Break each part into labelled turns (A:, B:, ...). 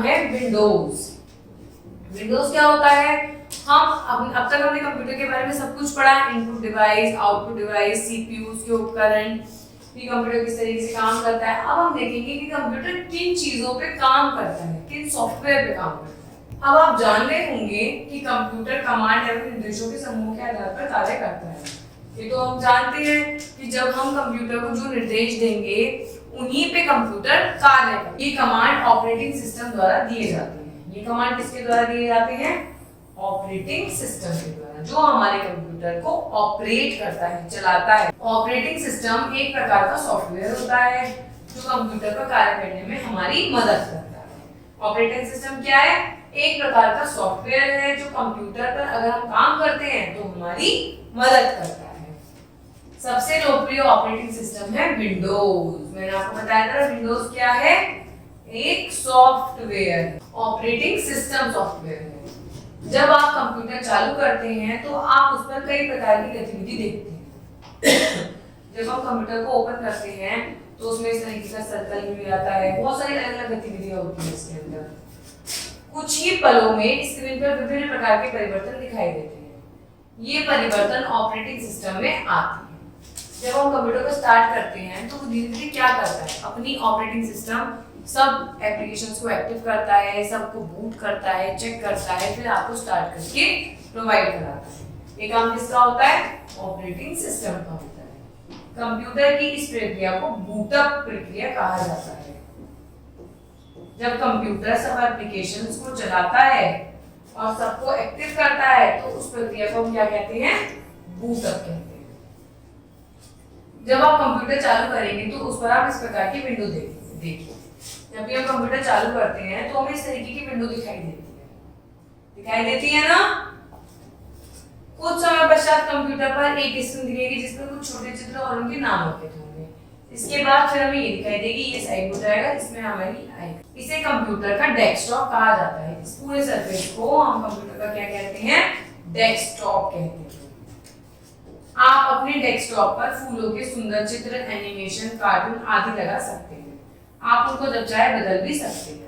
A: है Windows. Windows क्या होता है? अब तक हमने कंप्यूटर के बारे में सब कुछ पढ़ा, input device, output device, CPU के उपकरण, कि कंप्यूटर किस तरीके से काम करता है। अब हम देखेंगे कि कंप्यूटर किन चीजों पे काम करता है, किन सॉफ्टवेयर पे काम करता है। अब आप जान गए होंगे कि कंप्यूटर कमांड एवं निर्देशों के समूह के आधार पर कार्य करता है। ये तो हम जानते हैं कि जब हम कंप्यूटर को जो निर्देश देंगे उन्हीं पे कंप्यूटर कार्य करेगा। ये कमांड ऑपरेटिंग सिस्टम द्वारा दिए जाते हैं। ये कमांड किसके द्वारा दिए जाते हैं? ऑपरेटिंग सिस्टम के द्वारा, जो हमारे कंप्यूटर को ऑपरेट करता है, चलाता है। ऑपरेटिंग सिस्टम एक प्रकार का सॉफ्टवेयर होता है जो कंप्यूटर पर कार्य करने में हमारी मदद करता है। ऑपरेटिंग सिस्टम क्या है? एक प्रकार का सॉफ्टवेयर है जो कंप्यूटर पर अगर हम काम करते हैं तो हमारी मदद करता है। सबसे लोकप्रिय ऑपरेटिंग सिस्टम है विंडोज। मैंने आपको बताया था विंडोज क्या है? एक सॉफ्टवेयर, ऑपरेटिंग सिस्टम सॉफ्टवेयर है। जब आप कंप्यूटर चालू करते हैं तो आप उस पर कई प्रकार की गतिविधि देखते हैं। जब हम कंप्यूटर को ओपन करते हैं तो उसमें इस तरीके का सर्कल भी आता है, बहुत सारी अलग अलग गतिविधियां होती हैं इसके अंदर। कुछ ही पलों में स्क्रीन पर विभिन्न प्रकार के परिवर्तन दिखाई देते हैं। ये परिवर्तन ऑपरेटिंग सिस्टम में आते हैं। जब हम कंप्यूटर को स्टार्ट करते हैं तो वो धीरे धीरे क्या करता है? अपनी ऑपरेटिंग सिस्टम सब एप्लीकेशंस को एक्टिव करता है, सबको बूट करता है, चेक करता है, फिर आपको स्टार्ट करके प्रोवाइड कराता है। ये काम किसका होता है? ऑपरेटिंग सिस्टम का होता है। कंप्यूटर की इस प्रक्रिया को बूटअप प्रक्रिया कहा जाता है। जब कंप्यूटर सब एप्लीकेशंस को चलाता है और सबको एक्टिव करता है तो उस प्रक्रिया को हम क्या कहते हैं? बूटअप कहते हैं। जब आप कंप्यूटर चालू करेंगे तो उस पर आप इस प्रकार की विंडो देखिए। जब भी हम कंप्यूटर चालू करते हैं तो हमें इस तरीके की विंडो दिखाई देती है ना। कुछ समय पश्चात कंप्यूटर पर एक स्क्रीन दिखेगी जिसमें कुछ छोटे चित्र और उनके नाम अंकित होंगे। इसके बाद फिर हमें ये दिखाई देगी, ये साइड हो जाएगा, इसमें हमारी आएगी। इसे कंप्यूटर का डेस्कटॉप कहा जाता है। इस पूरे सरफेस को हम कंप्यूटर का क्या कहते हैं? डेस्कटॉप कहते हैं। आप अपने डेस्कटॉप पर फूलों के सुंदर चित्र, एनिमेशन, कार्टून आदि लगा सकते हैं। आप उनको जब चाहे बदल भी सकते हैं।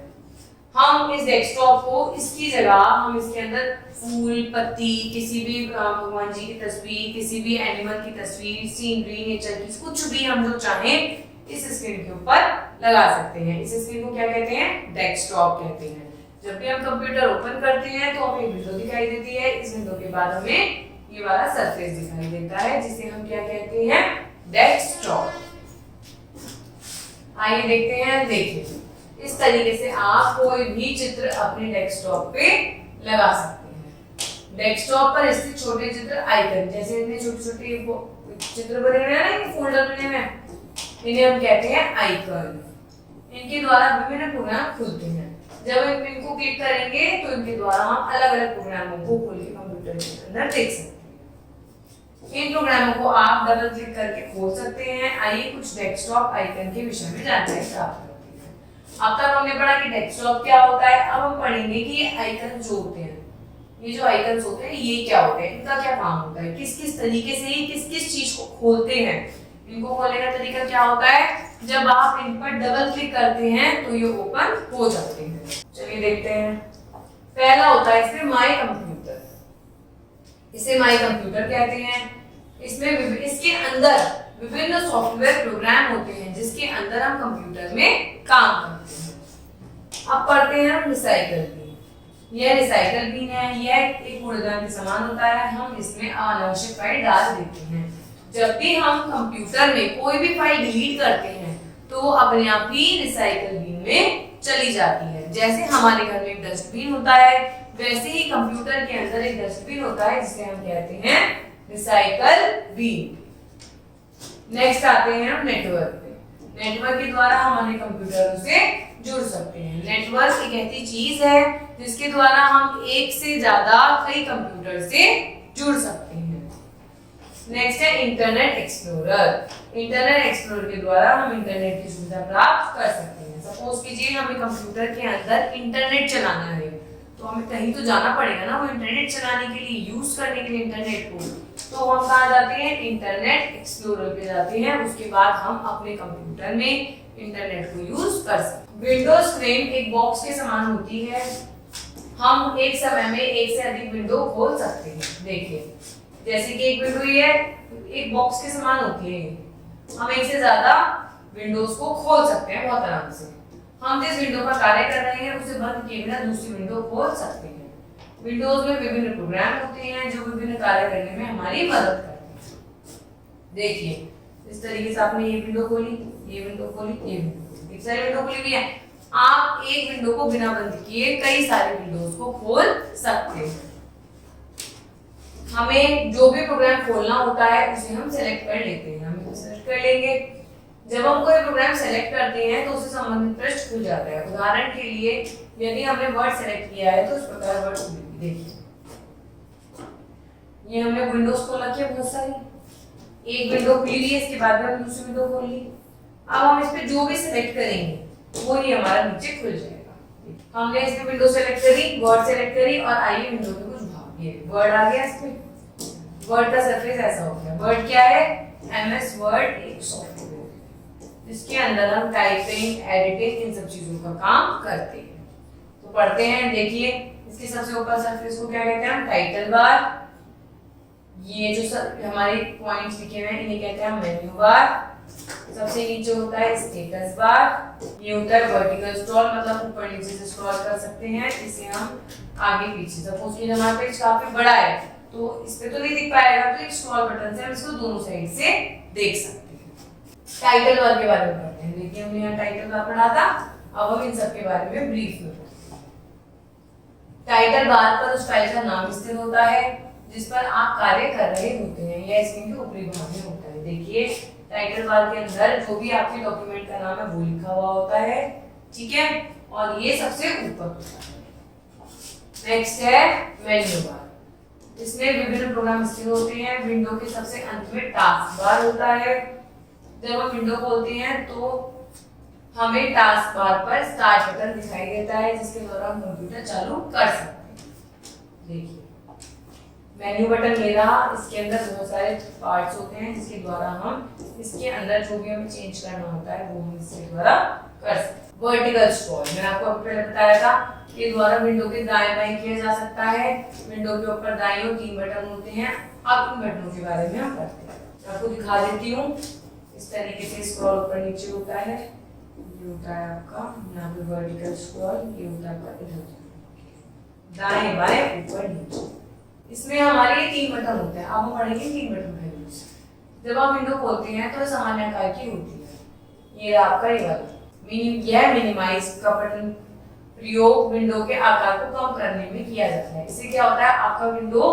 A: हम इस डेस्कटॉप को इसकी जगह हम इसके अंदर फूल, पत्ती, किसी भी भगवान जी की तस्वीर, किसी भी एनिमल की तस्वीर, सीनरी, नेचर की, कुछ भी हम जो चाहें इस स्क्रीन के ऊपर लगा सकते हैं। इस स्क्रीन को क्या कहते हैं? डेस्कटॉप कहते हैं। जब भी हम कंप्यूटर ओपन करते हैं तो हमें विंडो दिखाई देती है। इस विंडो के बाद हमें ये वाला सरफेस दिखाई देता है जिसे हम क्या कहते हैं? डेस्कटॉप। आइए देखते हैं। देखिए, इस तरीके से आप कोई भी चित्र अपने डेस्कटॉप पे लगा सकते हैं। डेस्कटॉप पर स्थित छोटे चित्र आइकन, जैसे इतने छोटे छोटे चित्र बने हुए हैं ना, फोल्डर बने हुए हैं, इन्हें हम कहते हैं आइकन। इनके द्वारा विभिन्न प्रोग्राम खुलते हैं। जब इनको क्लिक करेंगे तो इनके द्वारा हम अलग अलग प्रोग्रामों को खोल के कंप्यूटर के अंदर देख सकते हैं। इन प्रोग्रामों को आप डबल क्लिक करके खोल सकते हैं। आइए कुछ डेस्कटॉप आइकन के विषय में जानकारी प्राप्त करते हैं। अब तक हमने पढ़ा कि डेस्कटॉप क्या होता है। अब हम पढ़ेंगे कि ये आइकन जो होते हैं, ये जो आइकन्स होते हैं ये क्या होते हैं, इनका क्या काम होता है, किस किस तरीके से ये किस किस चीज को खोलते हैं। इनको खोलने का तरीका क्या होता है? जब आप इन पर डबल क्लिक करते हैं तो ये ओपन हो जाते हैं। चलिए देखते हैं। पहला होता है इसमें माय कंप्यूटर। इसे माय कंप्यूटर कहते हैं। इसमें इसके अंदर विभिन्न सॉफ्टवेयर प्रोग्राम होते हैं जिसके अंदर हम कंप्यूटर में काम करते हैं। अब पढ़ते हैं हम रिसाइकल बिन। यह रिसाइकल बिन है। यह एक कूड़ेदान के समान होता है। हम इसमें अनावश्यक फाइल डाल देते हैं। जब भी हम कंप्यूटर में कोई भी फाइल डिलीट करते हैं तो वो अपने आप ही रिसाइकल बिन में चली जाती है। जैसे हमारे घर में एक डस्टबिन होता है वैसे ही कंप्यूटर के अंदर एक डस्टबिन होता है जिसे हम कहते हैं रिसाइकल बिन। नेक्स्ट आते हैं हम नेटवर्क पे। नेटवर्क के द्वारा हम अपने कंप्यूटरों से जुड़ सकते हैं। नेटवर्क एक ऐसी चीज है जिसके द्वारा हम एक से ज्यादा कई कंप्यूटर से जुड़ सकते हैं। नेक्स्ट है इंटरनेट एक्सप्लोरर। इंटरनेट एक्सप्लोरर के द्वारा हम इंटरनेट की सुविधा प्राप्त कर सकते हैं। सपोज कीजिए हमें कंप्यूटर के अंदर इंटरनेट चलाना है तो हमें कहीं तो जाना पड़ेगा ना वो इंटरनेट चलाने के लिए, यूज करने के लिए इंटरनेट को। तो हम कहाँ जाते हैं? इंटरनेट एक्सप्लोरर पे जाते हैं। उसके बाद हम अपने कंप्यूटर में इंटरनेट को यूज कर सकते हैं। विंडोज फ्रेम एक बॉक्स के समान होती है। हम एक समय में एक से अधिक विंडो खोल सकते हैं। देखिए जैसे कि एक विंडो ये एक बॉक्स के समान होती है, हम एक से ज्यादा विंडोज को खोल सकते हैं बहुत आराम से। हम जिस विंडो पर कार्य कर रहे हैं उसे बंद किए बिना दूसरी विंडो खोल सकते हैं। विंडोज में विभिन्न प्रोग्राम होते हैं जो विभिन्न कार्य करने में हमारी मदद करते हैं। देखिए इस तरीके से आपने ये विंडो खोली, ये विंडो खोली, ये विंडो खोली, सारी विंडो खुली हुई है। आप एक विंडो को बिना बंद किए कई सारे विंडोज को खोल सकते हैं। हमें जो भी प्रोग्राम खोलना होता है उसे हम सेलेक्ट कर लेते हैं। हम इसे सेलेक्ट कर लेंगे। जब हम कोई प्रोग्राम सेलेक्ट करते हैं तो उससे संबंधित पृष्ठ खुल जाता है। उदाहरण के लिए यदि हमने वर्ड सेलेक्ट किया है तो इस प्रकार वर्ड खुलेगी। देखिए ये हमने विंडोज खोल रखी है बहुत सारी, एक विंडो खुली है, इसके बाद में दूसरी विंडो खोल ली। अब हम इस पे जो भी सेलेक्ट करेंगे वो ही हमारा नीचे खुल जाएगा। हमने इस पे विंडो सेलेक्ट करी, वर्ड सेलेक्ट करी और आइए विंडो के कुछ भाग, ये वर्ड आ गया। इस पे वर्ड का सरफेस ऐसा हो गया। वर्ड क्या है? एमएस वर्ड एक सॉफ्टवेयर जिसके अंदर हम टाइपिंग, एडिटिंग, इन सब चीजों का काम करते हैं। तो पढ़ते हैं। देखिए इसके सबसे ऊपर सरफेस को क्या कहते हैं? हम टाइटल बार। ये जो हमारे पॉइंट्स लिखे हुए हैं इन्हें कहते हैं हम मेन्यू बार। सबसे नीचे होता है स्टेटस बार। ये होता है वर्टिकल स्क्रॉल, मतलब ऊपर नीचे से स्क्रॉल कर सकते हैं। इसे हम आगे पीछे, सपोज कि हमारा पेज काफी बड़ा है तो इस पे तो नहीं दिख पाएगा, तो एक स्क्रॉल बटन से हम इसको दोनों साइड से देख सकते हैं। टाइटल बार के बारे में पढ़ते हैं। देखिए हमने यहाँ टाइटल बार पढ़ा था, अब हम इन सब के बारे में ब्रीफ में पढ़ते हैं। टाइटल बार पर उस फाइल का नाम स्थित होता है जिस पर आप कार्य कर रहे होते हैं, या स्क्रीन के ऊपरी भाग में होता है। देखिए टाइटल बार के अंदर जो भी आपके डॉक्यूमेंट का नाम है वो लिखा हुआ होता है, ठीक है, और ये सबसे ऊपर होता है। नेक्स्ट है मेन्यू बार। इसमें विभिन्न प्रोग्राम स्थित होते हैं। विंडो के सबसे अंत में टास्क बार होता है। जब हम विंडो खोलते हैं तो हमें टास्क बार पर स्टार्ट बटन दिखाई देता है जिसके द्वारा हम कंप्यूटर चालू कर सकते हैं। देखिए मेन्यू बटन ले रहा, इसके अंदर बहुत सारे पार्ट्स होते हैं जिसके द्वारा हम इसके अंदर जो भी हमें चेंज करना होता है वो हम इसके द्वारा कर सकते हैं। वर्टिकल स्क्रॉल मैंने आपको पहले बताया था, के द्वारा विंडो के दाएं बाएं किया जा सकता है। विंडो के ऊपर दाईं ओर 3 बटन होते हैं। अब इन बटनों के बारे में हम पढ़ते हैं। आपको दिखा देती हूँ। इस तरीके से स्क्रॉल ऊपर नीचे होता है। ये होता है आपका यहाँ पे वर्टिकल स्क्रॉल, ये होता है आपका इधर दाएं बाएं ऊपर नीचे। इसमें हमारे 3 बटन होते हैं। अब हम पढ़ेंगे 3 बटन का यूज। जब आप विंडो खोलते हैं तो सामान्य आकार की होती है। ये आपका ये वाला यह मिनिमाइज का बटन प्रयोग विंडो के आकार को कम करने में किया जाता है। इससे क्या होता है, आपका विंडो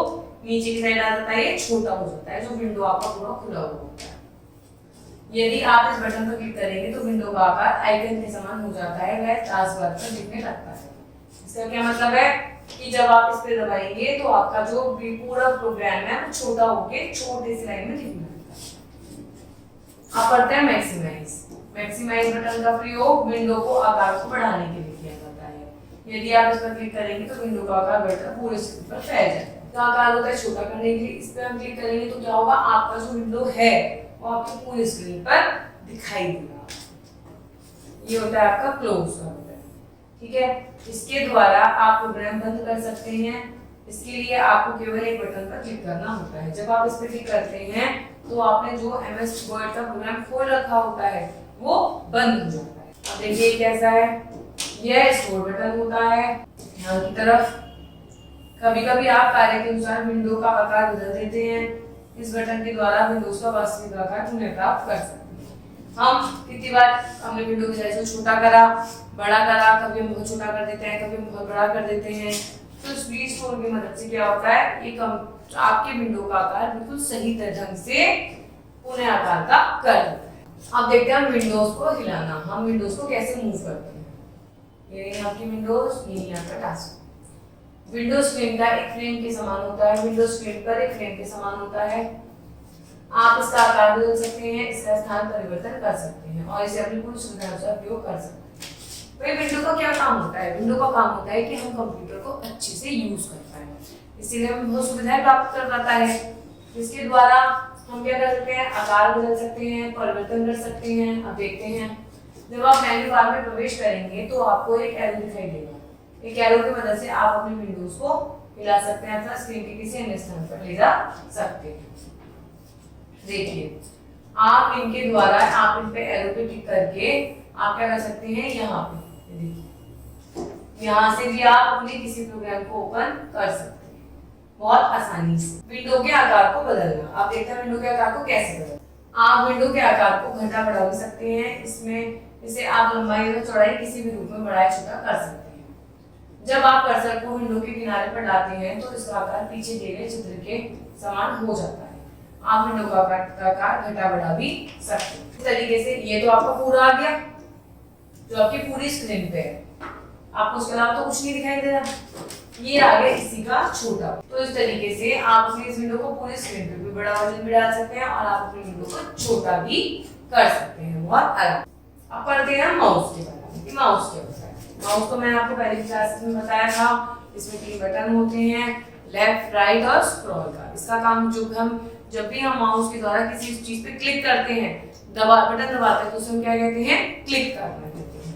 A: नीचे की साइड आ जाता है, ये छोटा हो जाता है, जो विंडो आपका पूरा खुला हुआ होता है। यदि आप इस बटन पर क्लिक करेंगे तो विंडो का आकार आइकन के समान हो जाता है, वह टास्क बार पर दिखने लगता है। इसका क्या मतलब है कि जब आप इस पे दबाएंगे तो आपका जो पूरा प्रोग्राम है वो छोटा होके छोटे सी लाइन में दिखने लगता है। आप पढ़ते हैं मैक्सिमाइज। मैक्सिमाइज बटन का प्रयोग विंडो को आकार को बढ़ाने के लिए किया जाता है। यदि आप इस पर क्लिक करेंगे तो विंडो का आकार बढ़कर पूरे स्क्रीन पर फैल जाता है। तो आकार होता है छोटा करने के लिए। इस पर हम क्लिक करेंगे तो क्या होगा, आपका जो विंडो है वो आपको पूरी स्क्रीन पर दिखाई देगा। ये होता है आपका क्लोज का बटन, ठीक है। इसके द्वारा आप प्रोग्राम बंद कर सकते हैं। इसके लिए आपको केवल एक बटन पर क्लिक करना होता है। जब आप इस पर क्लिक करते हैं तो आपने जो एमएस वर्ड का प्रोग्राम खोल रखा होता है वो बंद हो जाता है। अब देखिए कैसा है, यह स्टोर बटन होता है यहाँ की तरफ। कभी कभी आप कार्य के अनुसार विंडो का आकार बदल देते हैं। इस बटन के द्वारा विंडोज का वास्तविक आकार पुनः प्राप्त कर सकते हैं। हम कितनी बार हमने विंडो के साइज को छोटा करा, बड़ा करा, कभी हम बहुत छोटा कर देते हैं, कभी हम बहुत बड़ा कर देते हैं। तो स्पीड स्टोर की मदद से क्या होता है, एक आपके विंडो का आकार बिल्कुल सही ढंग से पुनः आकार का कर देता है। अब देखते हैं हम विंडोज को हिलाना, हम विंडोज को कैसे मूव करते हैं। ये आपकी विंडोज, ये आपका टास्क। विंडोज स्क्रीन का एक फ्रेम के समान होता है। विंडोज स्क्रीन पर एक फ्रेम के समान होता है। आप इसका आकार बदल सकते हैं, इसका स्थान परिवर्तन कर सकते हैं और इसे अपनी पूरी सुविधा अनुसार उपयोग कर सकते हैं। भाई विंडो का क्या काम होता है? विंडो का काम होता है कि हम कंप्यूटर को अच्छे से यूज कर पाए, इसीलिए हमें बहुत सुविधाएं प्राप्त कर पाता है। इसके द्वारा हम क्या कर सकते हैं, आकार बदल सकते हैं, परिवर्तन कर सकते हैं। अब देखते हैं जब आप मेन्यू बार में प्रवेश करेंगे तो आपको एक एरो दिखाई देगा। एक एरो की मदद से आप अपने विंडोज को हिला सकते हैं अथवा स्क्रीन के किसी अन्य स्थान पर ले जा सकते हैं। देखिए, आप इनके द्वारा आप इन पे एरो पे क्लिक करके आप क्या कर सकते हैं, यहाँ पे देखिए, यहाँ से भी आप अपने किसी प्रोग्राम को ओपन कर सकते हैं बहुत आसानी से। विंडो के आकार को बदलना, आप देखते हैं विंडो के आकार को कैसे बदलना। आप विंडो के आकार को घटा बढ़ा भी सकते हैं। इसमें इसे आप लंबाई और चौड़ाई किसी भी रूप में बढ़ाया छोटा कर सकते हैं। जब आप कर्सर को विंडो के किनारे पर लाते हैं तो इसका आकार पीछे दिए गए चित्र के समान हो जाता है। आप विंडो का आकार घटा बढ़ा भी सकते हैं। इस तरीके से ये तो आपका पूरा आ गया जो आपकी पूरी स्क्रीन पे है, आपको उसके अलावा तो कुछ नहीं दिखाई दे रहा। ये आ गया इसी का छोटा। तो इस तरीके से आप अपनी इस विंडो को पूरी स्क्रीन पे भी बड़ा वर्जन भी डाल सकते हैं और आप अपनी विंडो को छोटा भी कर सकते हैं बहुत आराम। अब पढ़ते हैं माउस के बारे में। माउस क्या होता है? माउस को मैंने आपको पहले की क्लास में बताया था, इसमें 3 बटन होते हैं, लेफ्ट, राइट और स्क्रॉल का। इसका काम जब भी हम माउस के द्वारा किसी चीज पे क्लिक करते हैं, बटन दबाते हैं तो उसे हम क्या कहते हैं, क्लिक करना कहते हैं।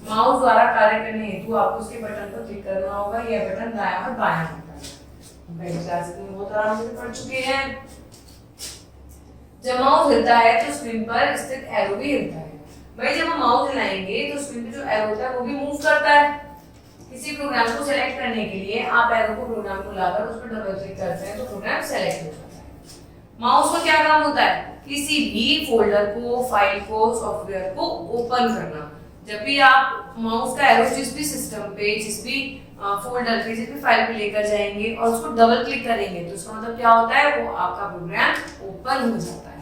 A: माउस द्वारा कार्य करने हेतु आपको उसके बटन पर क्लिक करना होगा। यह बटन दायां और बायां होता है। पहली क्लास में बहुत आराम से पढ़ चुके हैं। जब माउस हिलता है तो स्क्रीन पर स्थित एरो भी हिलता है। भाई जब हम माउस हिलाएंगे तो स्क्रीन पे जो एरो होता है वो भी मूव करता है। किसी प्रोग्राम को सेलेक्ट करने के लिए आप एरो को प्रोग्राम को लाकर उस पर डबल क्लिक करते हैं तो प्रोग्राम सेलेक्ट हो जाता है। माउस का क्या काम होता है? किसी भी फोल्डर को, फाइल को, सॉफ्टवेयर को ओपन करना। जब भी आप माउस का एरो जिस भी सिस्टम पे, जिस भी फोल्डर पे, जिस भी फाइल पे लेकर जाएंगे और उसको डबल क्लिक करेंगे तो उसका मतलब क्या होता है, वो आपका प्रोग्राम ओपन हो जाता है।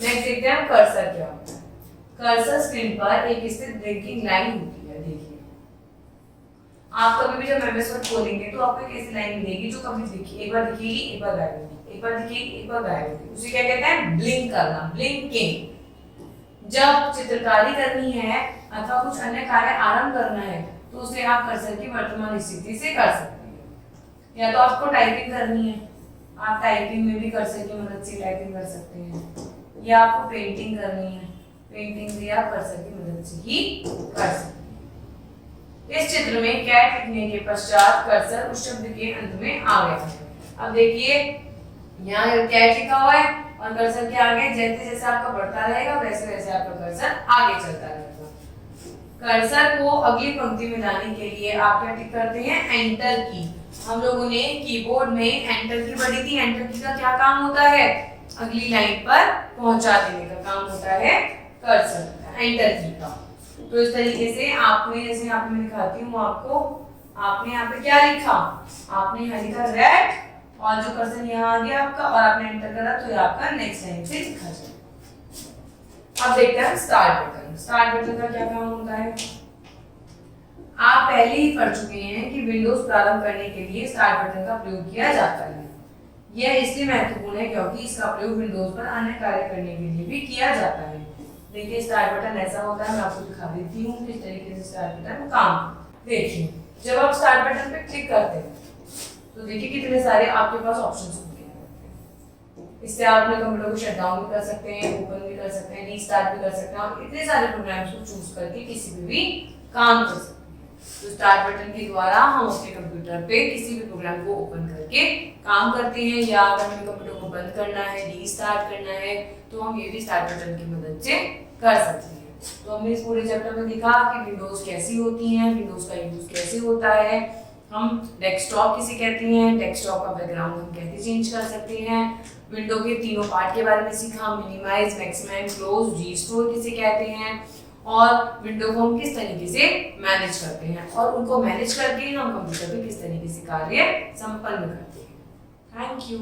A: नेक्स्ट देखते हैं कर्सर क्या होता है। कर्सर स्क्रीन पर एक स्थित ब्लिंकिंग लाइन होती है। देखिए, आप कभी भी जब एमएस वर्ड खोलेंगे तो आपको एक ऐसी लाइन मिलेगी जो कभी दिखेगी, एक बार दिखेगी, एक बार गायब होगी, एक बार दिखेगी, एक बार गायब होगी। उसे क्या कहते हैं? ब्लिंक करना, ब्लिंकिंग। जब चित्रकारी करनी है अथवा कुछ अन्य कार्य आरंभ करना है तो उसे आप कर्सर की वर्तमान स्थिति से कर सकते हैं। या तो आपको टाइपिंग करनी है, आप टाइपिंग में भी कर्सर की मदद से टाइपिंग कर सकते हैं। या आपको पेंटिंग करनी है, पेंटिंग भी आप कर्सर की मदद से ही कर सकते हैं। इस चित्र में कैट लिखने के पश्चात कर्सर उस शब्द के अंत में आ गया है। अब देखिए, यहाँ कैट लिखा हुआ है और कर्सर के आगे जैसे जैसे आपका बढ़ता रहेगा वैसे वैसे आपका कर्सर आगे चलता रहेगा। कर्सर को अगली पंक्ति में लाने के लिए आप क्या टिक करते हैं? एंटर की। हम लोगों ने कीबोर्ड में एंटर की पढ़ी थी। एंटर की का क्या काम होता है? अगली लाइन पर पहुंचा देने का काम होता है कर्सर एंटर की का। तो इस तरीके से आपने, जैसे यहाँ पे मैं दिखाती हूँ आपको, आपने यहाँ पे क्या लिखा? आपने यहाँ लिखा रेड और जो कर्सर यहाँ आ गया आपका और आपने एंटर करा तो ये आपका नेक्स्ट लाइन से लिखा जाए। अब देखते हैं स्टार्ट बटन। स्टार्ट बटन का क्या काम होता है? आप पहले ही पढ़ चुके हैं कि विंडोज प्रारंभ करने के लिए स्टार्ट बटन का प्रयोग किया जाता है। यह इसलिए महत्वपूर्ण है क्योंकि इसका प्रयोग विंडोज पर अन्य कार्य करने के लिए भी किया जाता है। देखिए, स्टार्ट बटन ऐसा होता है, मैं आपको दिखा देती हूँ किस तरीके से स्टार्ट बटन काम। देखिए, जब आप स्टार्ट बटन पे क्लिक करते हैं तो देखिए कितने सारे आपके पास ऑप्शंस होते हैं। इससे आप अपने कंप्यूटर को शट डाउन भी कर सकते हैं, ओपन भी कर सकते हैं, रीस्टार्ट भी कर सकते हैं और इतने सारे प्रोग्राम्स को चूज करके किसी भी काम कर सकते हैं। तो स्टार्ट बटन के द्वारा हम अपने कंप्यूटर पे किसी भी प्रोग्राम को ओपन करके काम करते हैं। या अगर हमें कंप्यूटर को बंद करना है, रीस्टार्ट करना है तो हम ये भी स्टार्ट बटन की मदद से कर सकते हैं। तो हमने इस पूरे चैप्टर में देखा कि विंडोज कैसी होती हैं, विंडोज का यूज कैसे होता है, हम डेस्कटॉप किसे कहते हैं, डेस्कटॉप का बैकग्राउंड हम कैसे चेंज कर सकते हैं, विंडो के तीनों पार्ट के बारे में सीखा, मिनिमाइज, मैक्सिमाइज, क्लोज, रीस्टोर किसे कहते हैं और विंडो को हम किस तरीके से मैनेज करते हैं और उनको मैनेज करके हम कंप्यूटर पे किस तरीके से कार्य संपन्न करते हैं। Thank you.